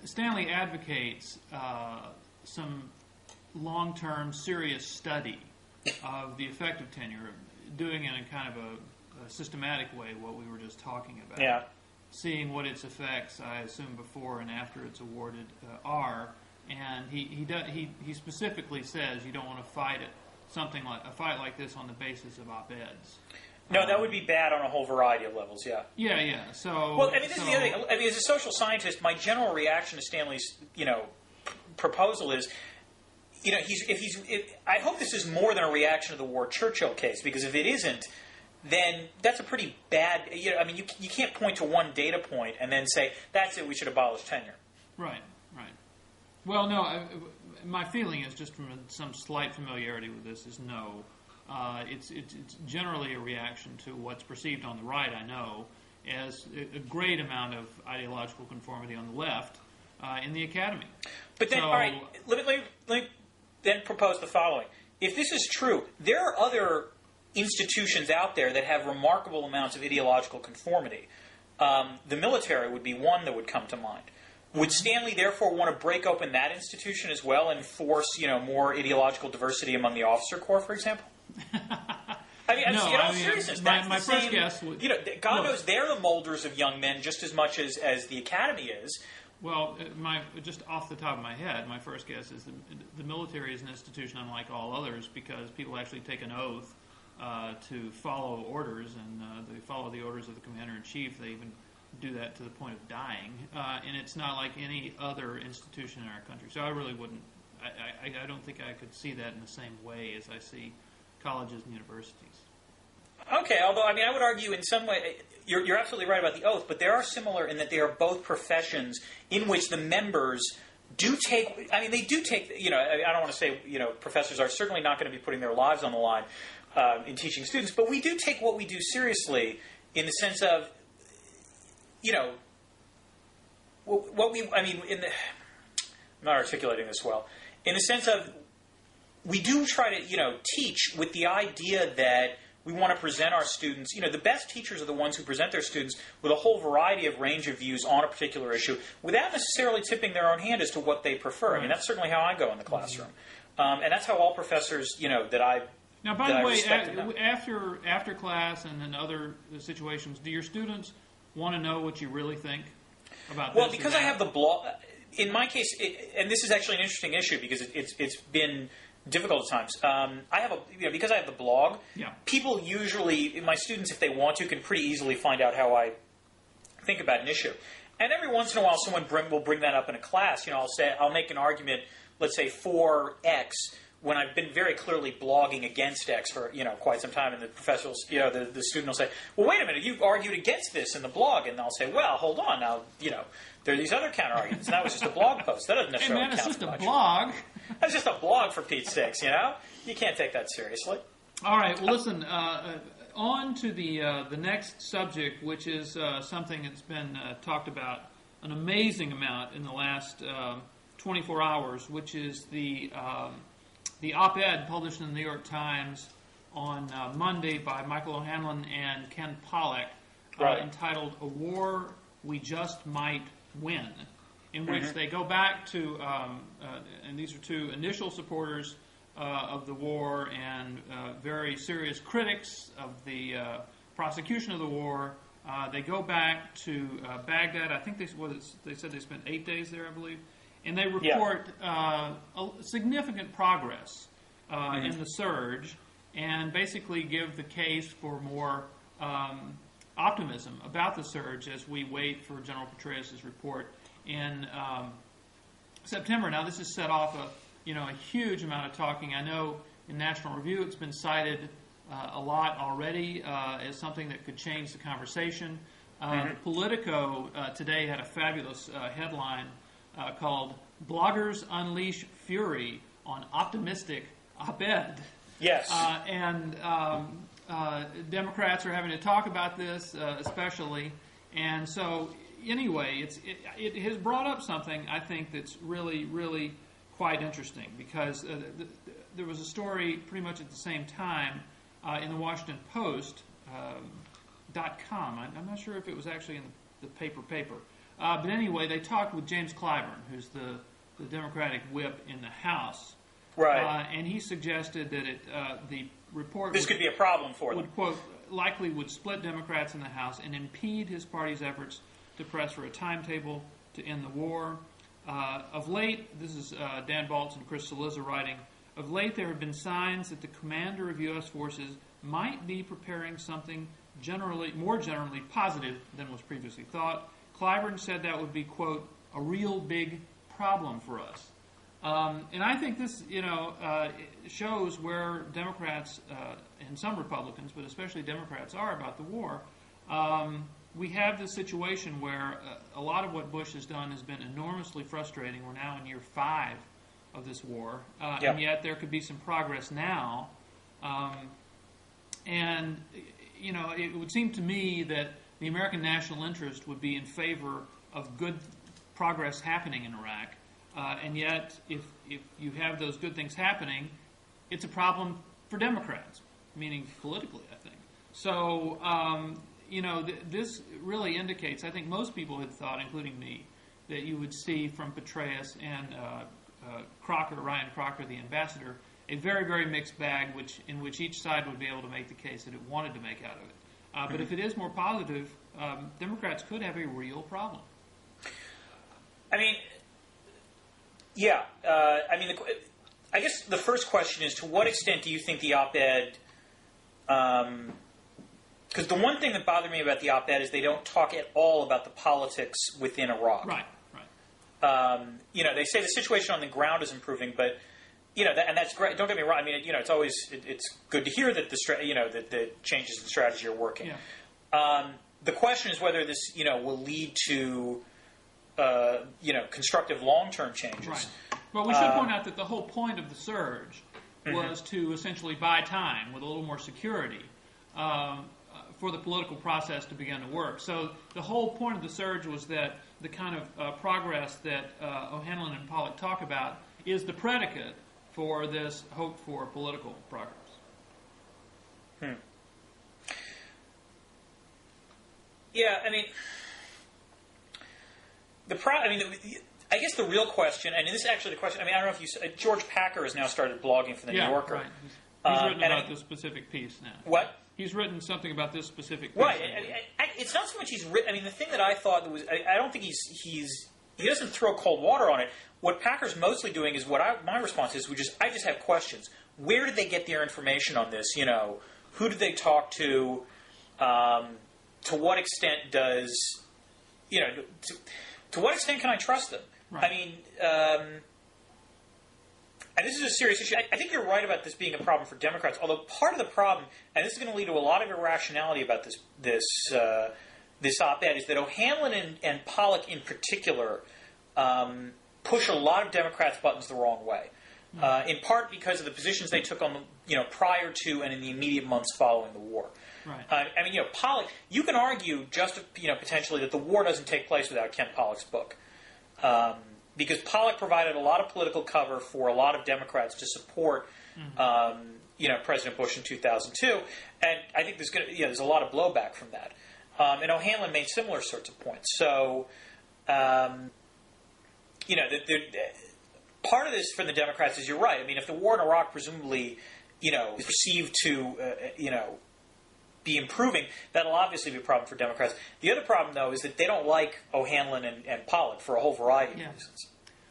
[SPEAKER 1] Stanley advocates some long-term, serious study of the effect of tenure, doing it in kind of a systematic way, what we were just talking about.
[SPEAKER 2] Yeah.
[SPEAKER 1] Seeing what its effects, I assume, before and after it's awarded are, and he specifically says you don't want to fight a fight like this on the basis of op-eds.
[SPEAKER 2] No, that would be bad on a whole variety of levels, yeah.
[SPEAKER 1] Yeah. So,
[SPEAKER 2] well, I mean, this is the other thing. I mean, as a social scientist, my general reaction to Stanley's, proposal is, I hope this is more than a reaction to the Ward Churchill case, because if it isn't, then that's a pretty bad. You can't point to one data point and then say that's it. We should abolish tenure.
[SPEAKER 1] Right. Well, no. My feeling is, just from some slight familiarity with this, is no. It's generally a reaction to what's perceived on the right, I know, as a great amount of ideological conformity on the left in the academy.
[SPEAKER 2] But then, all right, let me then propose the following. If this is true, there are other institutions out there that have remarkable amounts of ideological conformity. The military would be one that would come to mind. Would Stanley therefore want to break open that institution as well and force, more ideological diversity among the officer corps, for example? I mean, in all seriousness,
[SPEAKER 1] my first guess would...
[SPEAKER 2] God knows they're the molders of young men just as much as the academy is.
[SPEAKER 1] Well, just off the top of my head, my first guess is the military is an institution unlike all others because people actually take an oath to follow orders, and they follow the orders of the commander-in-chief. They even do that to the point of dying, and it's not like any other institution in our country. So I really wouldn't... I don't think I could see that in the same way as I see colleges and universities.
[SPEAKER 2] Okay, although, I mean, I would argue in some way, you're absolutely right about the oath, but they are similar in that they are both professions in which the members do take, I mean, they do take, you know, I don't want to say, you know, professors are certainly not going to be putting their lives on the line in teaching students, but we do take what we do seriously in the sense of, you know, what we, I mean, I'm not articulating this well, in the sense of we do try to, you know, teach with the idea that we want to present our students, you know, the best teachers are the ones who present their students with a whole variety of range of views on a particular issue without necessarily tipping their own hand as to what they prefer. I mean, that's certainly how I go in the classroom. And that's how all professors, you know, that I
[SPEAKER 1] Now, by the way, after class and in other situations, do your students want to know what you really think about this?
[SPEAKER 2] Well, because I have the blog, in my case, and this is actually an interesting issue because it's been difficult at times. Because I have the blog, people usually, my students, if they want to, can pretty easily find out how I think about an issue. And every once in a while, someone will bring that up in a class. You know, I'll make an argument, let's say, for X, when I've been very clearly blogging against X for, you know, quite some time, and the professor, you know, the student will say, well, wait a minute, you've argued against this in the blog. And I'll say, well, hold on, now, you know, there are these other counter-arguments, and that was just a blog post. That doesn't necessarily count
[SPEAKER 1] it's just
[SPEAKER 2] much.
[SPEAKER 1] a blog.
[SPEAKER 2] That's just a blog, for Pete's sakes, you know? You can't take that seriously.
[SPEAKER 1] All right, well, listen, on to the next subject, which is something that's been talked about an amazing amount in the last 24 hours, which is the op-ed published in the New York Times on Monday by Michael O'Hanlon and Ken Pollack, entitled "A War We Just Might Win," in which they go back to, and these are two initial supporters of the war and very serious critics of the prosecution of the war. They go back to Baghdad. I think they said they spent 8 days there, I believe. And they report significant progress in the surge and basically give the case for more optimism about the surge as we wait for General Petraeus' report in September. Now, this has set off a huge amount of talking. I know in National Review it's been cited a lot already as something that could change the conversation. Politico today had a fabulous headline called "Bloggers Unleash Fury on Optimistic Op-Ed."
[SPEAKER 2] Yes.
[SPEAKER 1] And Democrats are having to talk about this, especially. And so, anyway, it has brought up something I think that's really, really quite interesting, because there was a story pretty much at the same time in the Washington Post, .com. I'm not sure if it was actually in the paper. But anyway, they talked with James Clyburn, who's the Democratic whip in the House.
[SPEAKER 2] Right.
[SPEAKER 1] And he suggested that the report
[SPEAKER 2] could be a problem for them.
[SPEAKER 1] Likely would split Democrats in the House and impede his party's efforts to press for a timetable to end the war. Of late, this is Dan Baltz and Chris Cillizza writing, of late there have been signs that the commander of U.S. forces might be preparing something more generally positive than was previously thought. Clyburn said that would be, quote, a real big problem for us. And I think this, shows where Democrats and some Republicans, but especially Democrats, are about the war. We have this situation where a lot of what Bush has done has been enormously frustrating. We're now in year 5 of this war, and yet there could be some progress now. And, it would seem to me that the American national interest would be in favor of good progress happening in Iraq. And yet, if you have those good things happening, it's a problem for Democrats, meaning politically, I think. So, this really indicates, I think most people had thought, including me, that you would see from Petraeus and Ryan Crocker, the ambassador, a very, very mixed bag in which each side would be able to make the case that it wanted to make out of it. But if it is more positive, Democrats could have a real problem.
[SPEAKER 2] I guess the first question is, to what extent do you think the op-ed... Because the one thing that bothered me about the op-ed is they don't talk at all about the politics within Iraq.
[SPEAKER 1] Right.
[SPEAKER 2] They say the situation on the ground is improving, but and that's great. Don't get me wrong. I mean, it's always it's good to hear that that the changes in strategy are working.
[SPEAKER 1] Yeah.
[SPEAKER 2] The question is whether this, will lead to, constructive long-term changes.
[SPEAKER 1] Right. But we should point out that the whole point of the surge was to essentially buy time with a little more security for the political process to begin to work. So the whole point of the surge was that the kind of progress that O'Hanlon and Pollock talk about is the predicate for this hope for political progress.
[SPEAKER 2] Yeah, I mean, I guess the real question, and this is actually the question. I mean, I don't know if you. George Packer has now started blogging for the New Yorker.
[SPEAKER 1] Right. He's written about this specific piece now.
[SPEAKER 2] What?
[SPEAKER 1] He's written something about this specific piece.
[SPEAKER 2] Right. It's not so much he's written. I mean, the thing that I thought was, I don't think he doesn't throw cold water on it. What Packer's mostly doing is my response is, I just have questions. Where did they get their information on this? Who did they talk to? To what extent does, to what extent can I trust them? Right. I mean, and this is a serious issue. I think you're right about this being a problem for Democrats. Although part of the problem, and this is going to lead to a lot of irrationality about this op-ed, is that O'Hanlon and Pollock in particular push a lot of Democrats' buttons the wrong way. In part because of the positions they took on prior to and in the immediate months following the war.
[SPEAKER 1] Right.
[SPEAKER 2] I mean, Pollock. You can argue potentially that the war doesn't take place without Ken Pollock's book, because Pollock provided a lot of political cover for a lot of Democrats to support, President Bush in 2002, and I think there's a lot of blowback from that. And O'Hanlon made similar sorts of points. So, part of this for the Democrats is you're right. I mean, if the war in Iraq presumably, is perceived to, be improving, that'll obviously be a problem for Democrats. The other problem, though, is that they don't like O'Hanlon and Pollock for a whole variety of reasons.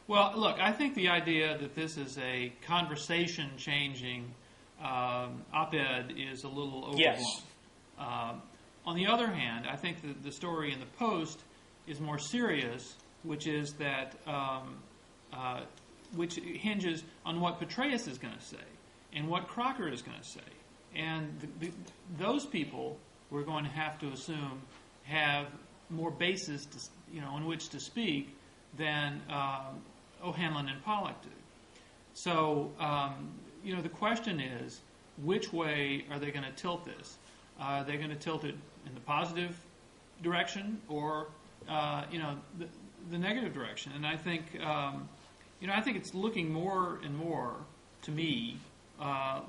[SPEAKER 1] Well, look, I think the idea that this is a conversation-changing op-ed is a little overblown.
[SPEAKER 2] Yes.
[SPEAKER 1] On the other hand, I think that the story in the Post is more serious, which is that which hinges on what Petraeus is going to say and what Crocker is going to say. And those people, we're going to have to assume, have more basis to, on which to speak than O'Hanlon and Pollock do. So, the question is, which way are they going to tilt this? Are they going to tilt it in the positive direction or, the negative direction? And I think, I think it's looking more and more to me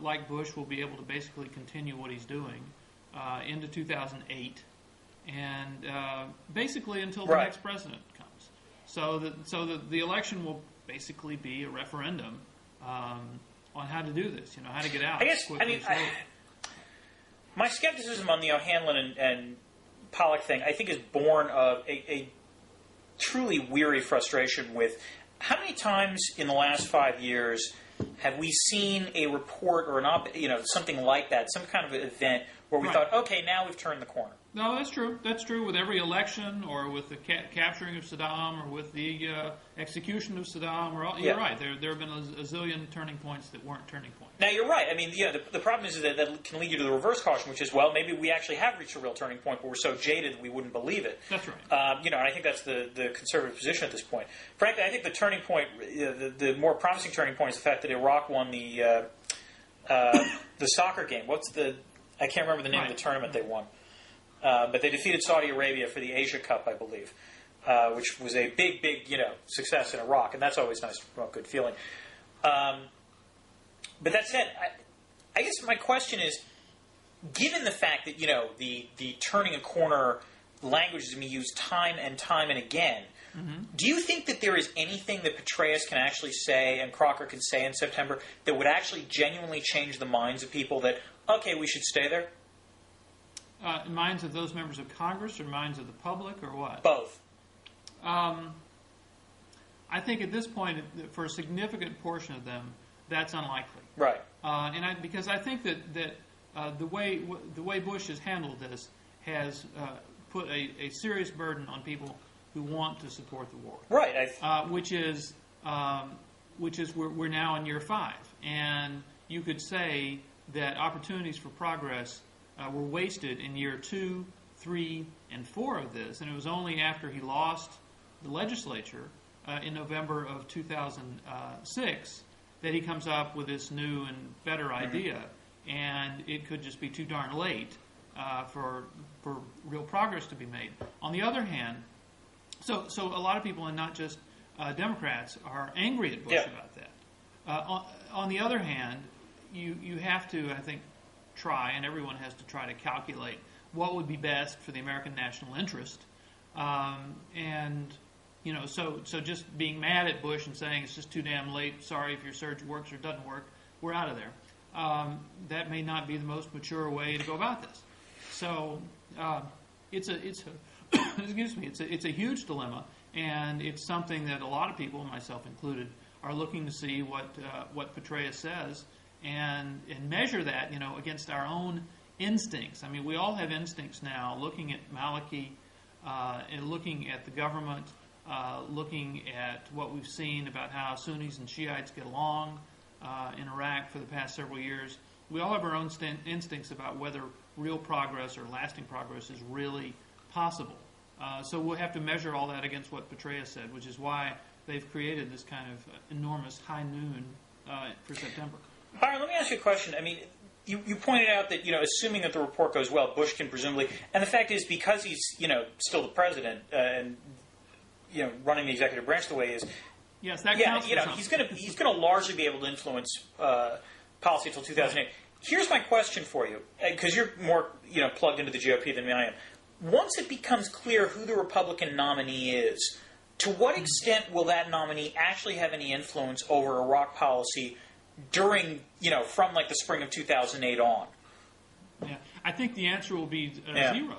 [SPEAKER 1] like Bush will be able to basically continue what he's doing into 2008 and basically until the next president comes. So that the election will basically be a referendum on how to do this, how to get out.
[SPEAKER 2] I guess, my skepticism on the O'Hanlon and Pollock thing, I think, is born of a truly weary frustration with how many times in the last 5 years have we seen a report or something like that, some kind of event where we thought, okay, now we've turned the corner?
[SPEAKER 1] No, that's true. That's true with every election, or with the capturing of Saddam, or with the execution of Saddam. You're right. There have been a zillion turning points that weren't turning points.
[SPEAKER 2] Now, you're right. I mean, the problem is that can lead you to the reverse caution, which is, well, maybe we actually have reached a real turning point, but we're so jaded that we wouldn't believe it.
[SPEAKER 1] That's right.
[SPEAKER 2] And I think that's the conservative position at this point. Frankly, I think the turning point, the more promising turning point, is the fact that Iraq won the soccer game. I can't remember the name of the tournament they won. But they defeated Saudi Arabia for the Asia Cup, I believe, which was a big, success in Iraq, and that's always nice, good feeling. But that said, I guess my question is, given the fact that the turning a corner language is being used time and again, do you think that there is anything that Petraeus can actually say and Crocker can say in September that would actually genuinely change the minds of people that, okay, we should stay there?
[SPEAKER 1] Minds of those members of Congress or minds of the public or what?
[SPEAKER 2] Both.
[SPEAKER 1] I think at this point, for a significant portion of them, that's unlikely.
[SPEAKER 2] Right.
[SPEAKER 1] Because I think that the way Bush has handled this has put a serious burden on people who want to support the war.
[SPEAKER 2] Right.
[SPEAKER 1] Which is which is we're now in year 5, and you could say that opportunities for progress were wasted in year 2, 3, and 4 of this, and it was only after he lost the legislature in November of 2006 that he comes up with this new and better idea, and it could just be too darn late for real progress to be made. On the other hand, so a lot of people, and not just Democrats, are angry at Bush about that. On the other hand, you have to, I think, try, and everyone has to try to calculate what would be best for the American national interest. So just being mad at Bush and saying it's just too damn late, sorry if your surge works or doesn't work, we're out of there. That may not be the most mature way to go about this. So it's a huge dilemma, and it's something that a lot of people, myself included, are looking to see what Petraeus says and measure that, against our own instincts. I mean, we all have instincts now, looking at Maliki and looking at the government, looking at what we've seen about how Sunnis and Shiites get along in Iraq for the past several years. We all have our own instincts about whether real progress or lasting progress is really possible. So we'll have to measure all that against what Petraeus said, which is why they've created this kind of enormous high noon for September.
[SPEAKER 2] Byron, let me ask you a question. I mean, you pointed out that, assuming that the report goes well, Bush can presumably, and the fact is, because he's, still the president and, running the executive branch the way he is,
[SPEAKER 1] yes, that counts for something.
[SPEAKER 2] he's going to largely be able to influence policy until 2008. Right. Here's my question for you, because you're more, plugged into the GOP than I am. Once it becomes clear who the Republican nominee is, to what extent will that nominee actually have any influence over Iraq policy during, from like the spring of 2008 on?
[SPEAKER 1] Yeah, I think the answer will be zero.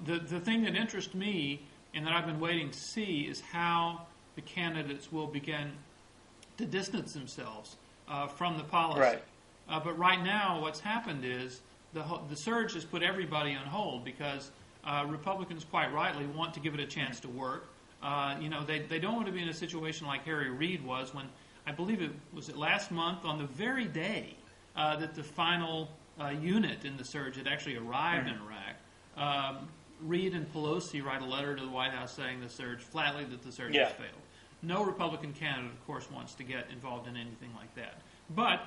[SPEAKER 1] The thing that interests me and that I've been waiting to see is how the candidates will begin to distance themselves from the policy.
[SPEAKER 2] Right.
[SPEAKER 1] But right now, what's happened is the surge has put everybody on hold because Republicans, quite rightly, want to give it a chance to work. They don't want to be in a situation like Harry Reid was when, I believe it was last month, on the very day that the final unit in the surge had actually arrived in Iraq. Reid and Pelosi write a letter to the White House saying flatly that the surge has failed. No Republican candidate, of course, wants to get involved in anything like that. But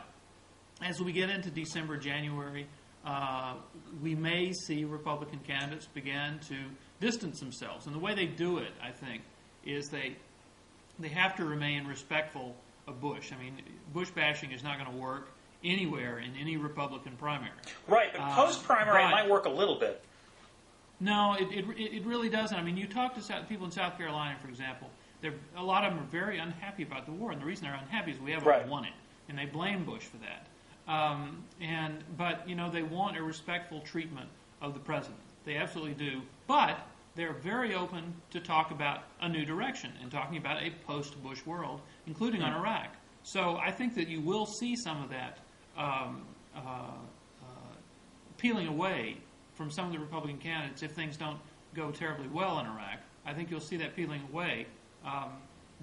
[SPEAKER 1] as we get into December, January, we may see Republican candidates begin to distance themselves. And the way they do it, I think, is they have to remain respectful of Bush. I mean, Bush bashing is not going to work anywhere in any Republican primary.
[SPEAKER 2] Right, but post-primary it might work a little bit.
[SPEAKER 1] No, it really doesn't. I mean, you talk to people in South Carolina, for example, a lot of them are very unhappy about the war, and the reason they're unhappy is we haven't won it, and they blame Bush for that. But they want a respectful treatment of the president. They absolutely do. But they're very open to talk about a new direction and talking about a post-Bush world, including on Iraq. So I think that you will see some of that peeling away from some of the Republican candidates if things don't go terribly well in Iraq. I think you'll see that peeling away.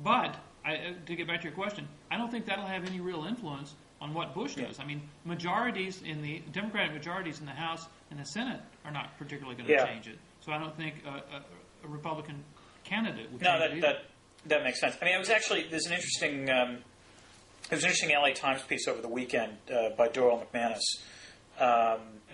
[SPEAKER 1] But to get back to your question, I don't think that'll have any real influence on what Bush does. I mean, Democratic majorities in the House and the Senate are not particularly going to change it. So I don't think a Republican candidate would change it either.
[SPEAKER 2] That makes sense. I mean, there's an interesting LA Times piece over the weekend by Doyle McManus.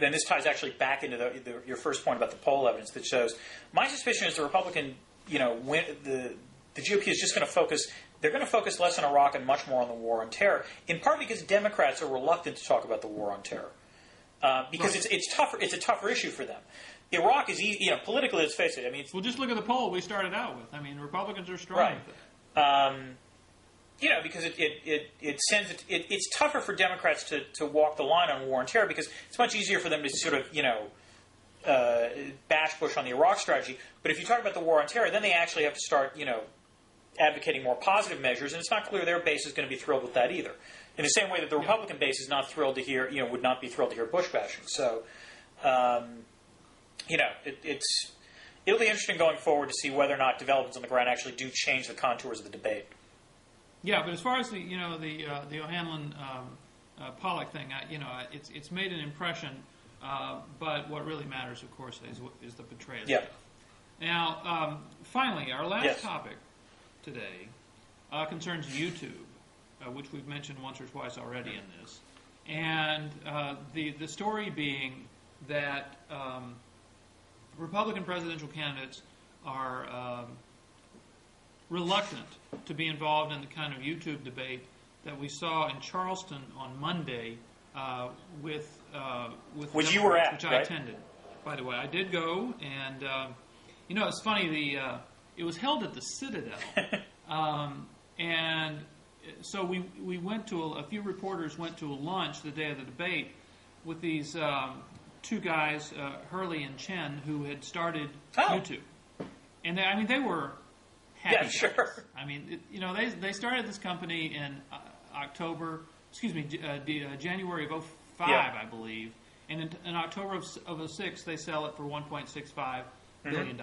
[SPEAKER 2] Then this ties actually back into your first point about the poll evidence that shows my suspicion is the Republican, the GOP is just going to focus. They're going to focus less on Iraq and much more on the war on terror. In part because Democrats are reluctant to talk about the war on terror because it's tougher. It's a tougher issue for them. Iraq is easy, politically. Let's face it. I mean,
[SPEAKER 1] well, just look at the poll we started out with. I mean, Republicans are strong with it.
[SPEAKER 2] Because it's tougher for Democrats to walk the line on war on terror because it's much easier for them to sort of, bash Bush on the Iraq strategy. But if you talk about the war on terror, then they actually have to start, advocating more positive measures, and it's not clear their base is going to be thrilled with that either. In the same way that the Republican base is not thrilled to hear, would not be thrilled to hear Bush bashing. So, it'll be interesting going forward to see whether or not developments on the ground actually do change the contours of the debate.
[SPEAKER 1] Yeah, but as far as the O'Hanlon Pollock thing, it's made an impression. But what really matters, of course, is the Petraeus stuff. Now, finally, our last topic today concerns YouTube, which we've mentioned once or twice already in this. And the story being that Republican presidential candidates are reluctant to be involved in the kind of YouTube debate that we saw in Charleston on Monday with
[SPEAKER 2] which you were at,
[SPEAKER 1] which I attended. By the way, I did go, and it's funny. It was held at the Citadel, and so we went to a few reporters went to a lunch the day of the debate with these two guys, Hurley and Chen, who had started YouTube, and they were happy.
[SPEAKER 2] Yeah, sure.
[SPEAKER 1] Guys. I mean, they started this company in January of 2005, I believe, and in October of 2006 they sell it for $1.65 billion,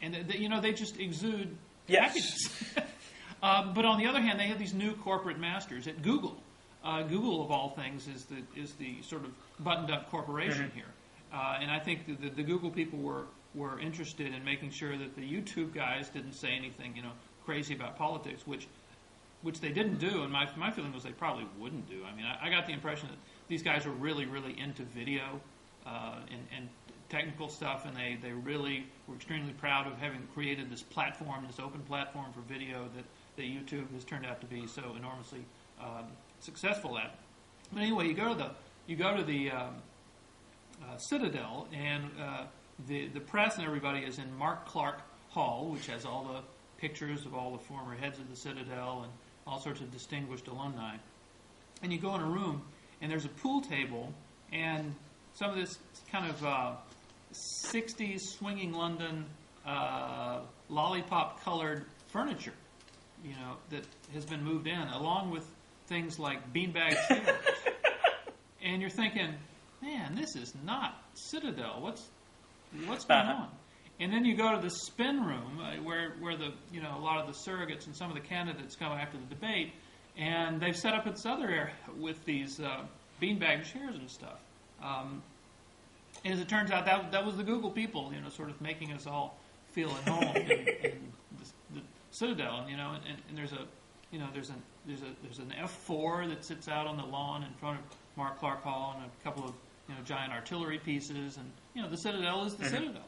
[SPEAKER 1] and they just exude happiness. But on the other hand, they have these new corporate masters at Google. Google, of all things, is the sort of buttoned-up corporation here, and I think the Google people were interested in making sure that the YouTube guys didn't say anything crazy about politics, which they didn't do, and my feeling was they probably wouldn't do. I mean, I got the impression that these guys were really, really into video and technical stuff, and they really were extremely proud of having created this platform, this open platform for video that YouTube has turned out to be so enormously successful at. But anyway, you go to the Citadel, and the press and everybody is in Mark Clark Hall, which has all the pictures of all the former heads of the Citadel and all sorts of distinguished alumni. And you go in a room, and there's a pool table, and some of this kind of 60s swinging London lollipop-colored furniture, that has been moved in, along with things like beanbag chairs. And you're thinking, man, this is not Citadel. What's going on? And then you go to the spin room where the a lot of the surrogates and some of the candidates come after the debate, and they've set up this other area with these beanbag chairs and stuff. And as it turns out, that was the Google people, sort of making us all feel at home in the Citadel, and there's an F4 that sits out on the lawn in front of Mark Clark Hall, and a couple of giant artillery pieces, and the Citadel is the Citadel.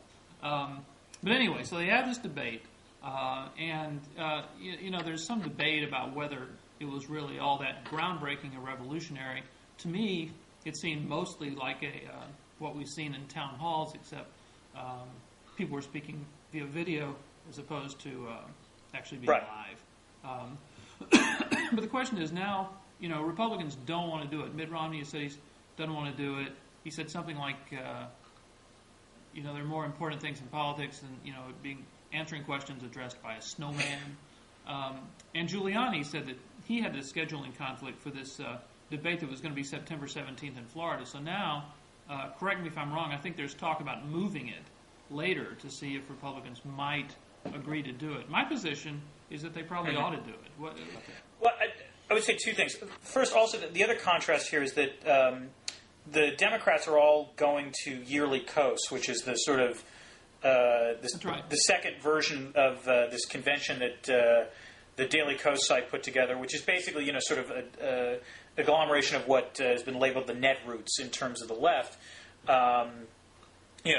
[SPEAKER 1] But anyway, so they have this debate, and there's some debate about whether it was really all that groundbreaking or revolutionary. To me, it seemed mostly like what we've seen in town halls, except people were speaking via video as opposed to actually being live. But the question is now, Republicans don't want to do it. Mitt Romney has said he doesn't want to do it. He said something like, there are more important things in politics than answering questions addressed by a snowman. And Giuliani said that he had this scheduling conflict for this debate that was going to be September 17th in Florida. So now, correct me if I'm wrong, I think there's talk about moving it later to see if Republicans might agree to do it. My position is that they probably ought to do it.
[SPEAKER 2] Well, I would say two things. First, also, the other contrast here is that the Democrats are all going to yearly coasts, which is the sort of the second version of this convention that the Daily Kos site put together, which is basically sort of a agglomeration of what has been labeled the netroots in terms of the left.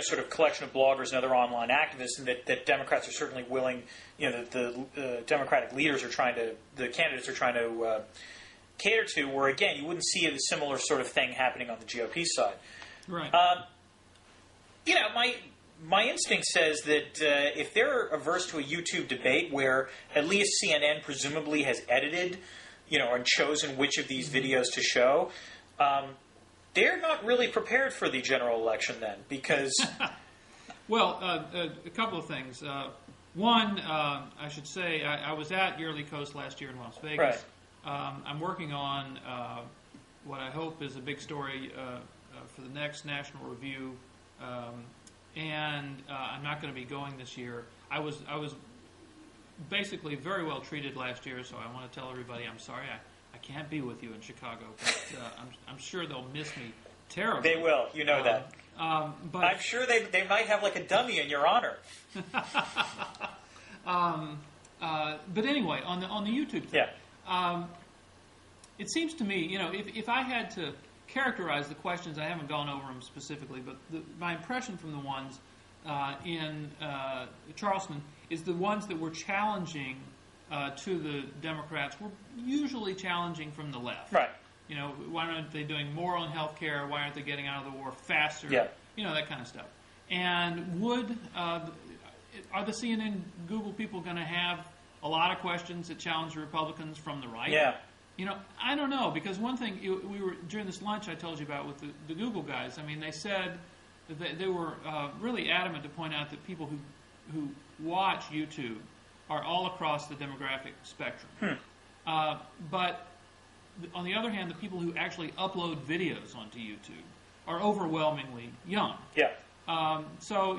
[SPEAKER 2] Sort of collection of bloggers and other online activists, and that Democrats are certainly willing, that the Democratic leaders are the candidates are trying to cater to, where, again, you wouldn't see a similar sort of thing happening on the GOP side.
[SPEAKER 1] Right.
[SPEAKER 2] My instinct says that if they're averse to a YouTube debate where at least CNN presumably has edited, and chosen which of these videos to show, they're not really prepared for the general election then, because...
[SPEAKER 1] Well, a couple of things. One, I should say, I was at Yearly Coast last year in Las Vegas.
[SPEAKER 2] Right.
[SPEAKER 1] I'm working on what I hope is a big story for the next National Review, and I'm not going to be going this year. I was basically very well treated last year, so I want to tell everybody I'm sorry I can't be with you in Chicago, but I'm sure they'll miss me terribly.
[SPEAKER 2] They will, you know that.
[SPEAKER 1] But
[SPEAKER 2] I'm sure they might have like a dummy in your honor.
[SPEAKER 1] But anyway, on the YouTube thing, it seems to me, if I had to characterize the questions, I haven't gone over them specifically, but my impression from the ones in Charleston is the ones that were challenging to the Democrats were usually challenging from the left.
[SPEAKER 2] Right.
[SPEAKER 1] Why aren't they doing more on health care? Why aren't they getting out of the war faster?
[SPEAKER 2] Yeah.
[SPEAKER 1] That kind of stuff. And are the CNN Google people going to have a lot of questions that challenge the Republicans from the right?
[SPEAKER 2] Yeah.
[SPEAKER 1] I don't know, because one thing we were during this lunch I told you about with the Google guys. I mean, they said that they were really adamant to point out that people who watch YouTube are all across the demographic spectrum. But on the other hand, the people who actually upload videos onto YouTube are overwhelmingly young.
[SPEAKER 2] Yeah.
[SPEAKER 1] So,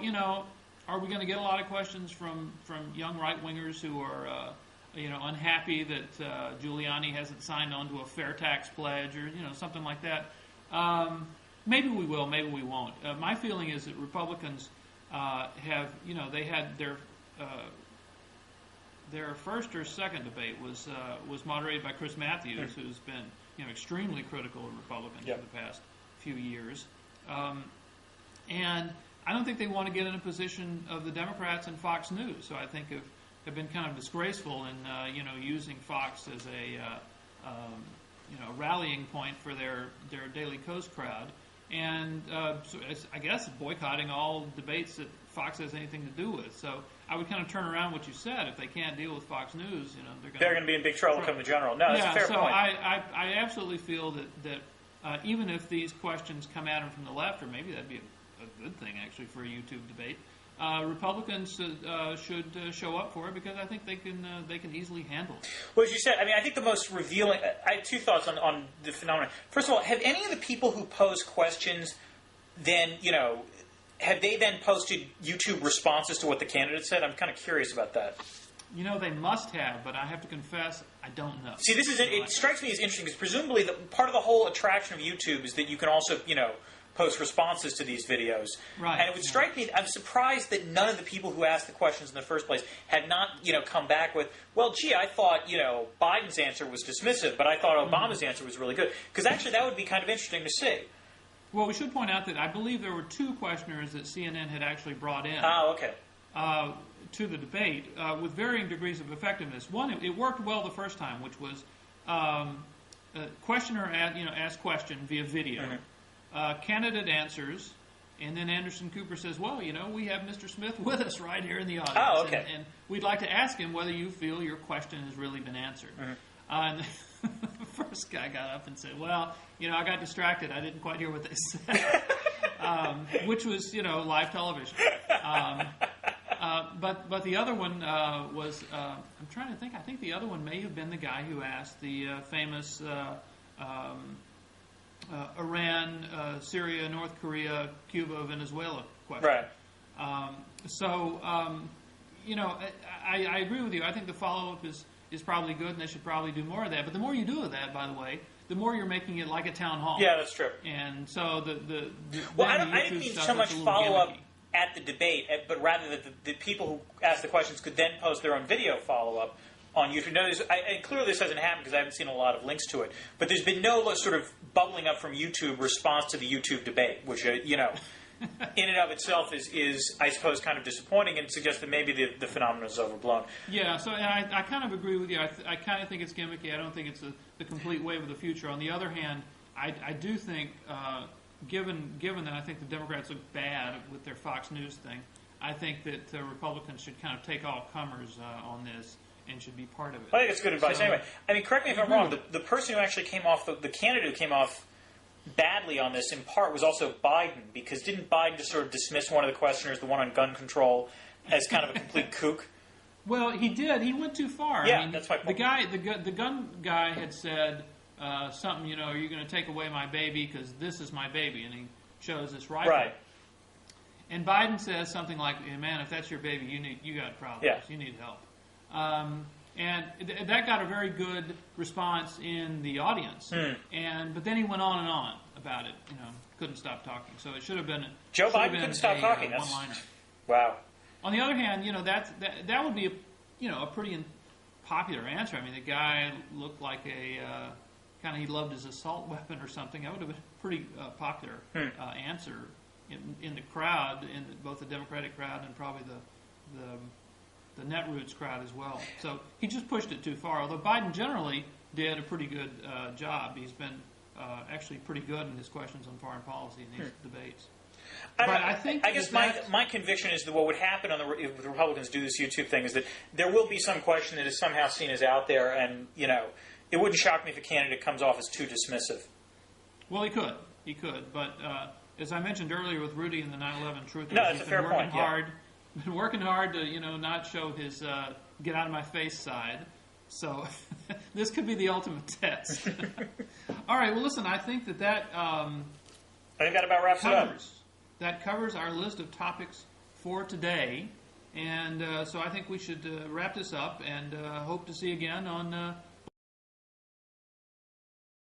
[SPEAKER 1] are we going to get a lot of questions from young right-wingers who are, unhappy that Giuliani hasn't signed on to a fair tax pledge or, something like that? Maybe we will, maybe we won't. My feeling is that Republicans have, they had their first or second debate was moderated by Chris Matthews, who's been extremely critical of Republicans for the past few years, and I don't think they want to get in a position of the Democrats and Fox News. So I think have been kind of disgraceful in using Fox as a rallying point for their Daily Kos crowd, and so I guess boycotting all debates that Fox has anything to do with. So I would kind of turn around what you said. If they can't deal with Fox News,
[SPEAKER 2] they're going to be in big trouble come the general. No, that's a fair point.
[SPEAKER 1] I absolutely feel that even if these questions come at them from the left, or maybe that'd be a good thing actually for a YouTube debate, Republicans should show up for it, because I think they can easily handle it.
[SPEAKER 2] Well, as you said, I think the most revealing. I have two thoughts on the phenomenon. First of all, have any of the people who pose questions then have they then posted YouTube responses to what the candidate said? I'm kind of curious about that.
[SPEAKER 1] They must have, but I have to confess, I don't know.
[SPEAKER 2] See, it strikes me as interesting because presumably part of the whole attraction of YouTube is that you can also, post responses to these videos.
[SPEAKER 1] Right.
[SPEAKER 2] And it would strike me, I'm surprised that none of the people who asked the questions in the first place had not, come back with, well, gee, I thought, Biden's answer was dismissive, but I thought Obama's answer was really good. Because actually that would be kind of interesting to see.
[SPEAKER 1] Well, we should point out that I believe there were two questioners that CNN had actually brought in.
[SPEAKER 2] Oh, okay.
[SPEAKER 1] To the debate with varying degrees of effectiveness. One, it worked well the first time, which was questioner asked question via video. Candidate answers, and then Anderson Cooper says, well, we have Mr. Smith with us right here in the audience.
[SPEAKER 2] Oh, okay.
[SPEAKER 1] And we'd like to ask him whether you feel your question has really been answered. And the first guy got up and said, well, I got distracted. I didn't quite hear what they said, which was, live television. But the other one was, I'm trying to think, I think the other one may have been the guy who asked the famous Iran, Syria, North Korea, Cuba, Venezuela question.
[SPEAKER 2] Right.
[SPEAKER 1] I agree with you. I think the follow-up is probably good, and they should probably do more of that. But the more you do of that, by the way, the more you're making it like a town hall.
[SPEAKER 2] Yeah, that's true.
[SPEAKER 1] And so
[SPEAKER 2] I didn't mean so much follow-up at the debate, but rather that the people who asked the questions could then post their own video follow-up on YouTube. No, and clearly this hasn't happened because I haven't seen a lot of links to it. But there's been no sort of bubbling up from YouTube response to the YouTube debate, which, in and of itself is I suppose, kind of disappointing and suggests that maybe the phenomenon is overblown.
[SPEAKER 1] Yeah, so and I kind of agree with you. I kind of think it's gimmicky. I don't think it's the complete wave of the future. On the other hand, I do think, given that I think the Democrats look bad with their Fox News thing, I think that Republicans should kind of take all comers on this and should be part of it.
[SPEAKER 2] I think it's good advice. Anyway, correct me if I'm wrong, the person who actually came off, the candidate who came off badly on this, in part, was also Biden, because didn't Biden just sort of dismiss one of the questioners, the one on gun control, as kind of a complete kook?
[SPEAKER 1] Well, he did. He went too far.
[SPEAKER 2] Yeah, that's my point.
[SPEAKER 1] The gun guy had said something, are you going to take away my baby because this is my baby? And he shows this rifle.
[SPEAKER 2] Right.
[SPEAKER 1] And Biden says something like, hey, man, if that's your baby, you got problems.
[SPEAKER 2] Yeah.
[SPEAKER 1] You need help. And that got a very good response in the audience. But then he went on and on about it. Couldn't stop talking. So it should have been
[SPEAKER 2] Joe Biden couldn't stop talking.
[SPEAKER 1] That's one-liner.
[SPEAKER 2] Wow.
[SPEAKER 1] On the other hand, that would be a pretty popular answer. I mean, the guy looked like he loved his assault weapon or something. That would have been a pretty popular answer in the crowd, in both the Democratic crowd and probably the Netroots crowd as well. So he just pushed it too far. Although Biden generally did a pretty good job. He's been actually pretty good in his questions on foreign policy in these debates.
[SPEAKER 2] I guess my conviction is that what would happen if the Republicans do this YouTube thing is that there will be some question that is somehow seen as out there, and it wouldn't shock me if a candidate comes off as too dismissive.
[SPEAKER 1] Well, he could, but as I mentioned earlier with Rudy and the 9/11 truth,
[SPEAKER 2] that's a fair point.
[SPEAKER 1] Been working hard to not show his get out of my face side. So this could be the ultimate test. All right. Well, listen. I think that
[SPEAKER 2] I think that about wraps it up.
[SPEAKER 1] That covers our list of topics for today, and so I think we should wrap this up and hope to see you again on